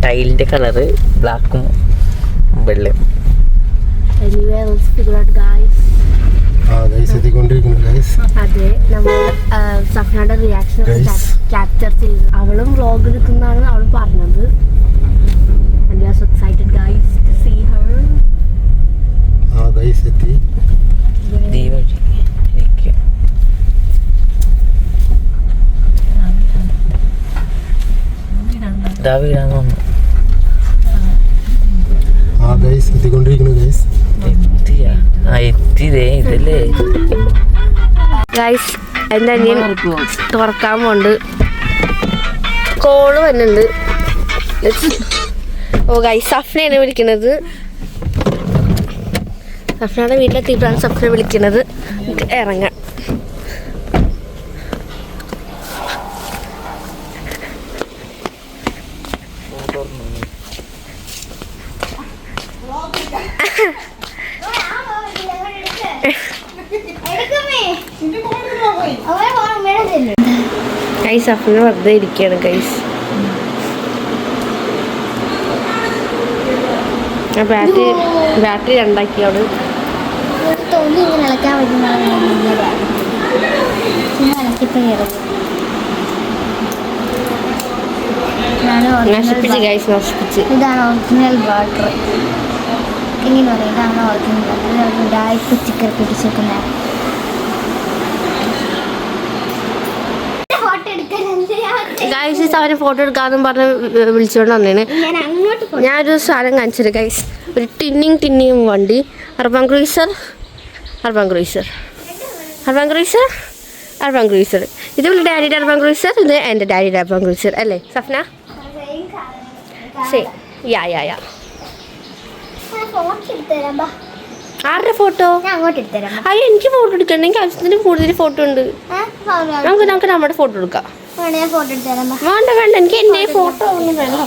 ടൈലിന്റെ colour ബ്ലാക്കും വെള്ളയും. അതെ, നമ്മൾ സഫ്നയുടെ റിയാക്ഷൻ ക്യാപ്ചർ ചെയ്തു. അവളും വ്ലോഗ് എടുക്കുന്നതാണ് അവൾ പറഞ്ഞത്. And we are so excited guys to see her. guys എത്തി. ഗൈസ് എൻ്റെ അനിയൻ തുറക്കാൻ പോണ്ട്. കോള് വന്നുണ്ട്. ഓ ഗൈസ്, സഫ്നയാണ് വിളിക്കുന്നത്. സഫ്നയുടെ വീട്ടിലെത്തിയിട്ടാണ് സഫ്ന വിളിക്കുന്നത്. ഇറങ്ങാം. ഗൈസ് സഫ്ന വെറുതെ ഇരിക്കുകയാണ് ഗൈസ്. ബാറ്ററി രണ്ടാക്കി അവിടെ നശിപ്പിച്ച് ഗൈസ്, നശിപ്പിച്ച്. ഇതാണ് ഒറിജിനൽ ബാറ്ററി. ഇങ്ങനെ പറയാം, ഇതാണ് ഒറിജിനൽ ബാറ്ററി. ഡായിപ്പ് സ്റ്റിക്കർ പിടിച്ചേക്കുന്നത്. ഗൈസ് അവരെ ഫോട്ടോ എടുക്കാന്നും പറഞ്ഞ് വിളിച്ചുകൊണ്ട് വന്നേന്. ഞാനൊരു സാധനം കാണിച്ചത് ഗൈസ്. ഒരു ടിന്നിങ് വണ്ടി. Urban cruiser. ഇത് ഡാഡിയുടെ അർബൻ ക്രൂയിസർ, ഇത് എൻ്റെ ഡാഡിയുടെ അർബൻ ക്രൂയിസർ അല്ലേ സഫ്ന? ശരി. യാ ആരുടെ ഫോട്ടോ? അയ്യോ, എനിക്ക് ഫോട്ടോ എടുക്കണം. എനിക്ക് ആവശ്യത്തിന് കൂടുതൽ ഫോട്ടോ ഉണ്ട്. നമുക്ക് നമ്മുടെ ഫോട്ടോ എടുക്കാം. വേണ്ട, എനിക്ക് എൻ്റെ ഫോട്ടോ ഒന്നും വേണം.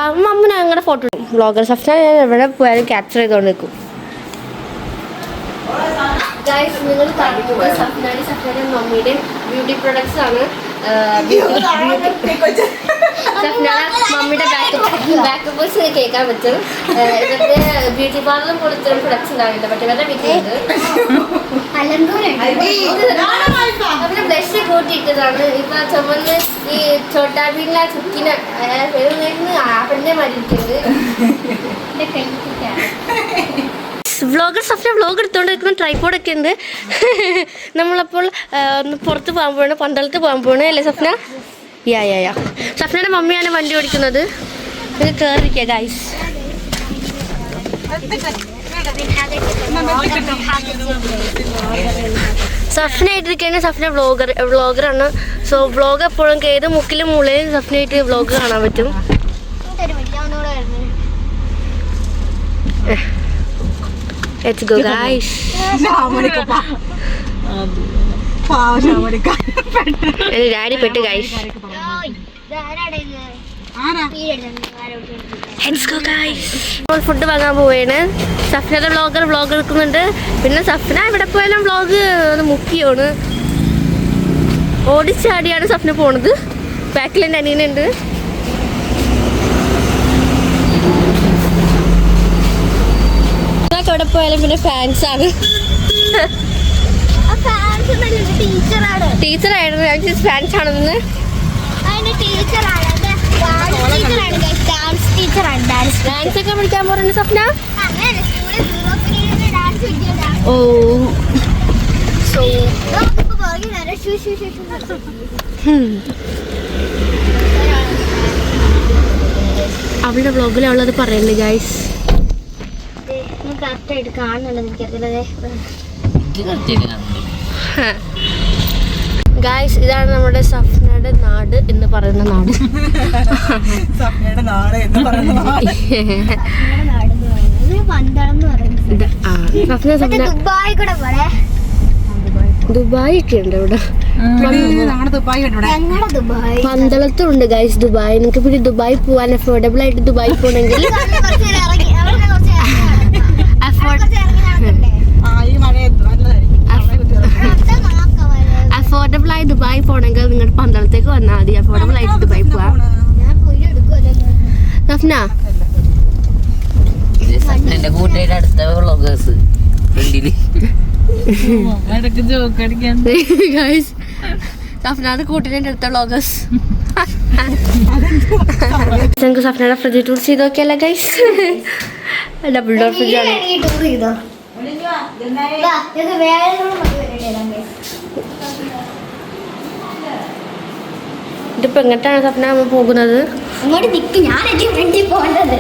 അമ്മ ഞങ്ങളുടെ ഫോട്ടോ എടുക്കും. വ്ളോഗർ സഫ്ന ഞാൻ എവിടെ പോയാലും ക്യാപ്ചർ ചെയ്തോണ്ട് നിൽക്കും. നിങ്ങൾ കാണുന്നത് സഫ്നയുടെയും മമ്മിയുടെയും ബ്യൂട്ടി പ്രൊഡക്ട്സ് ആണ്. മമ്മിയുടെ ബാക്ക് ബോയ്സ് കേൾക്കാൻ പറ്റും. ഇവരുടെ ബ്യൂട്ടി പാർലറും കൂടെ ഇത്തരം പ്രൊഡക്ട്സ് ഉണ്ടാവില്ല. പക്ഷെ ഇവരുടെ വീട്ടിലുണ്ട്. അവരുടെ ബ്ലഷ് കൂട്ടിയിട്ടതാണ്. ഇപ്പൊ ചുമന്ന് ഈ ചോട്ടാ ഭീമിലെ ചുക്കിന് ആപ്പിളിന്റെ മരിക്കുന്നത്. വ്ളോഗർ സഫ്ന വ്ളോഗ് എടുത്തുകൊണ്ട് നിൽക്കുന്ന ട്രൈപോഡൊക്കെ ഉണ്ട്. നമ്മളപ്പോൾ ഒന്ന് പുറത്ത് പോകാൻ പോവാണ്, പന്തളത്ത് പോകാൻ പോവാണ് അല്ലേ സഫ്ന? യാ സഫ്നയുടെ മമ്മിയാണ് വണ്ടി ഓടിക്കുന്നത്. ഇത് കയറിയിരിക്കുക ഗൈസ്. സഫ്ന ആയിട്ടിരിക്കുകയാണ്. സഫ്ന വ്ളോഗറാണ്. സോ വ്ളോഗ് എപ്പോഴും ഏത് മുക്കിലും മൂലയും സഫ്നയായിട്ട് വ്ളോഗ് കാണാൻ പറ്റും. Let's go guys. ഡാഡി പെട്ട് ഗൈസ്. ഫുഡ് വാങ്ങാൻ പോവുകയാണ്. സഫ്നയുടെ വ്ളോഗ് എടുക്കുന്നുണ്ട്. പിന്നെ സഫ്ന ഇവിടെ പോയാലും വ്ളോഗ് മുക്കിയാണ്. ഓടിച്ചാടിയാണ് സഫ്ന പോണത്. ബാക്കിൽ എൻ്റെ അനിയനുണ്ട്. എവിടെ പോയാലും പിന്നെ ഫാൻസാണ്. ടീച്ചറായിരുന്നു. ഫാൻസ് ആണെന്ന്. ഡാൻസ് ഒക്കെ പഠിക്കാൻ പോറുണ്ട് സഫ്ന. ഓ അവളുടെ വ്ളോഗിലുള്ളത് പറയുന്നത് ഗൈസ്. ഗൈസ് ഇതാണ് നമ്മുടെ സഫ്നയുടെ നാട് എന്ന് പറയുന്ന നാട്. ദുബായ് ഒക്കെ ഉണ്ട് ഇവിടെ. പന്തളത്തുണ്ട് ഗൈസ് ദുബായ്. നിങ്ങൾക്ക് പിന്നെ ദുബായ് പോവാൻ അഫോർഡബിൾ ആയിട്ട് ദുബായ് പോകണമെങ്കിൽ അഫോർഡബിൾ ആയി ദുബായ് പോകണമെങ്കിൽ നിങ്ങൾ പന്തളത്തേക്ക് വന്നാൽ മതി. അഫോർഡബിൾ ആയിട്ട് ദുബായ് പോവാം. സഫ്ന എന്റെ കൂട്ടുകാരുടെ അടുത്ത വ്ളോഗേഴ്സ് ഫ്രണ്ടില് ഗൈസ് സഫ്നാഥ് കൂട്ടിൻ്റെ അടുത്ത വ്ളോഗേഴ്സ്. നമുക്ക് സഫ്നയുടെ ഫ്രിഡ്ജ് ടൂർ ചെയ്ത് നോക്കിയല്ല ഗൈസ്. ഡബിൾ ഡോർ ഫ്രിഡ്ജാണ്. ടൂർ ചെയ്തോ വേറെ ഇതിപ്പോ എങ്ങോട്ടാണ് സഫ്ന അമ്മ പോകുന്നത്? അങ്ങോട്ട് നിൽക്കും, ഞാൻ എനിക്ക് ഫ്രണ്ടിൽ പോകേണ്ടത്.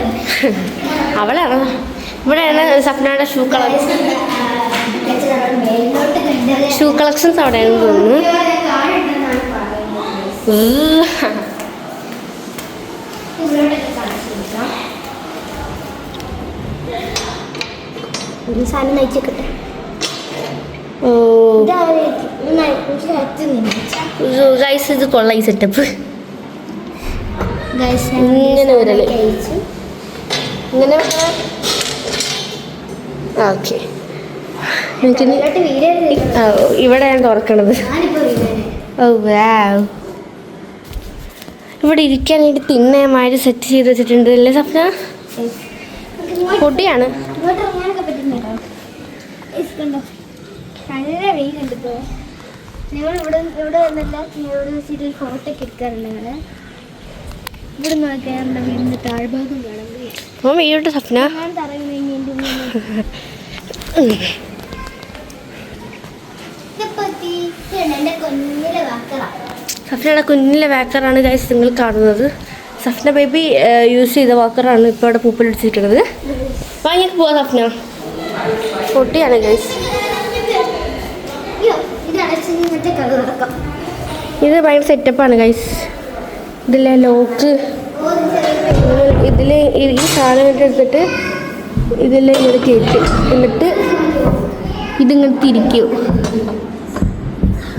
അവളാണ്. ഇവിടെയാണ് സഫ്നയുടെ ഷൂ കളക്ഷൻസ് അവിടെയാണെന്ന് തോന്നുന്നു. ഒരു സാധനം നയിച്ചേക്കട്ടെ. ഓ ഗൈസ് ഇത് കൊള്ള ഈ സെറ്റപ്പ്. ഇങ്ങനെ വരല് ഇങ്ങനെ ഓക്കെ. ഇവിടെ ഞാൻ തുറക്കണത്. ഓ വാവ്. ഇവിടെ ഇരിക്കാനായിട്ട് തിണ്ണയമായിട്ട് സെറ്റ് ചെയ്ത് വെച്ചിട്ടുണ്ട് അല്ലേ സഫ്ന? പൊടിയാണ്. നല്ല വെയിലുണ്ട് ഇപ്പോൾ. ഞങ്ങൾ ഇവിടെ വന്നല്ല ഇവിടെ വെച്ചിട്ട് ഫോട്ടോ ഒക്കെ എടുക്കാറുണ്ട്. ഞങ്ങൾ ഇവിടെ നോക്കിയാൽ നമ്മുടെ വീടിൻ്റെ താഴ്ഭാഗം കാണാൻ വീട് സഫ്ന ഞാൻ തറയുന്നെങ്കിൽ എൻ്റെ കുഞ്ഞിലെ വാക്കറാണ്. സഫ്നയുടെ കുഞ്ഞിലെ വാക്കറാണ് ഗൈസ് നിങ്ങൾ കാണുന്നത്. സഫ്ന ബേബി യൂസ് ചെയ്ത വാക്കറാണ് ഇപ്പോൾ ഇവിടെ പൂപ്പിലടിച്ചിട്ടുള്ളത്. വാങ്ങിയിട്ട് പോവാ സഫ്ന. പൊട്ടിയാണ് ഗൈസ്. ഇത് ഭയങ്കര സെറ്റപ്പാണ് ഗൈസ്. ഇതിലെ ലോക്ക് ഇതിൽ ഈ സാധനം എടുത്തിട്ട് ഇതിൽ ഇങ്ങനെ കയറ്റും. എന്നിട്ട് ഇതിങ്ങനെ തിരിക്കും.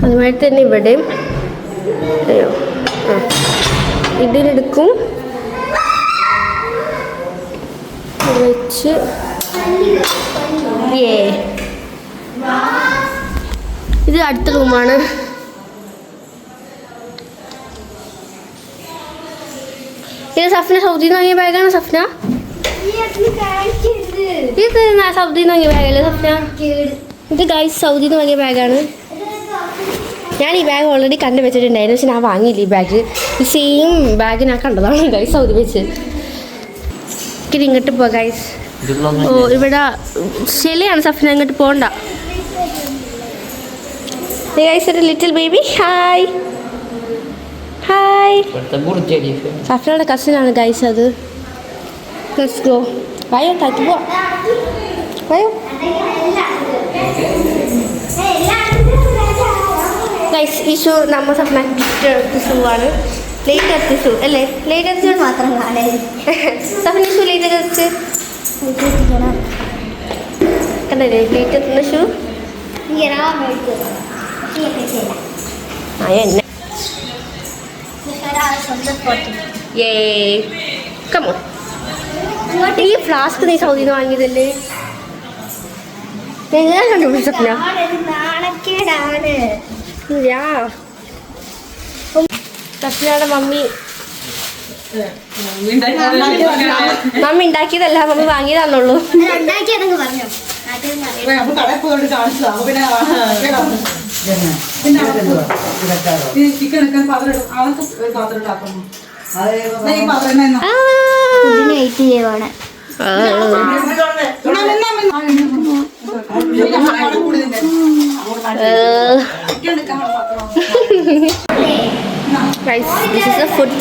അതുമാതിരി തന്നെ ഇവിടെയും അയ്യോ ഇതിലെടുക്കും വെച്ച് ഇത് അടുത്ത റൂമാണ്. ഇത് സഫ്ന സൗദിയിൽ നിന്ന് വാങ്ങിയ ബാഗാണ് സഫ്ന. ഇത് സൗദിയിൽ നിന്ന് വാങ്ങിയ ബാഗല്ലേ സഫ്ന? ഇത് ഗൈസ് സൗദിയിൽ നിന്ന് വാങ്ങിയ ബാഗാണ്. ഞാൻ ഈ ബാഗ് ഓൾറെഡി കണ്ടു വെച്ചിട്ടുണ്ടായിരുന്നു. പക്ഷെ ഞാൻ വാങ്ങിയില്ല ഈ ബാഗ്. ഈ സെയിം ബാഗ് ഞാൻ കണ്ടതാണ് ഗൈസ് സൗദി വെച്ച്. ഇത് ഇങ്ങോട്ട് പോവാം ഗൈസ്. ഓ ഇവിടെ ശരിയാണ് സഫ്ന, ഇങ്ങോട്ട് പോകണ്ട. ഗൈസ് ഒരു ലിറ്റിൽ ബേബി. Hi hi. സഫ്നയുടെ കസിനാണ് ഗൈസ് അത്. Let's go. വായോ താഴ്ത്തു പോവാം. വായോ ഗൈസ്. ഈ ഷൂ നമ്മൾ സഫ്ന ഗിഫ്റ്റ് എടുത്ത ഷൂ ആണ്. ലേറ്റ് എടുത്ത ഷൂ അല്ലേ? ലേറ്റ് എടുത്ത ഷൂ മാത്രം സഫ്ന ഷൂ ലേറ്റ് എടുത്ത് കണ്ടല്ലേ? ലേറ്റ് എത്തുന്ന ഷൂ എന്നെ കമോ. ഈ ഫ്ലാസ്ക് നീ സൗദിയിൽ നിന്ന് വാങ്ങിയതല്ലേ? എങ്ങനെ കണ്ടുപിടിച്ച സഫ്ന? നാണക്കേടാണ്. സഫ്നയുടെ മമ്മി ഉണ്ടാക്കിയതല്ല, മമ്മി വാങ്ങിയതാന്നുള്ളൂ. ഉണ്ടാക്കിയതെന്ന് പറഞ്ഞു. വെയിറ്റ് ചെയ്യുവാണ്. Guys, this is the food.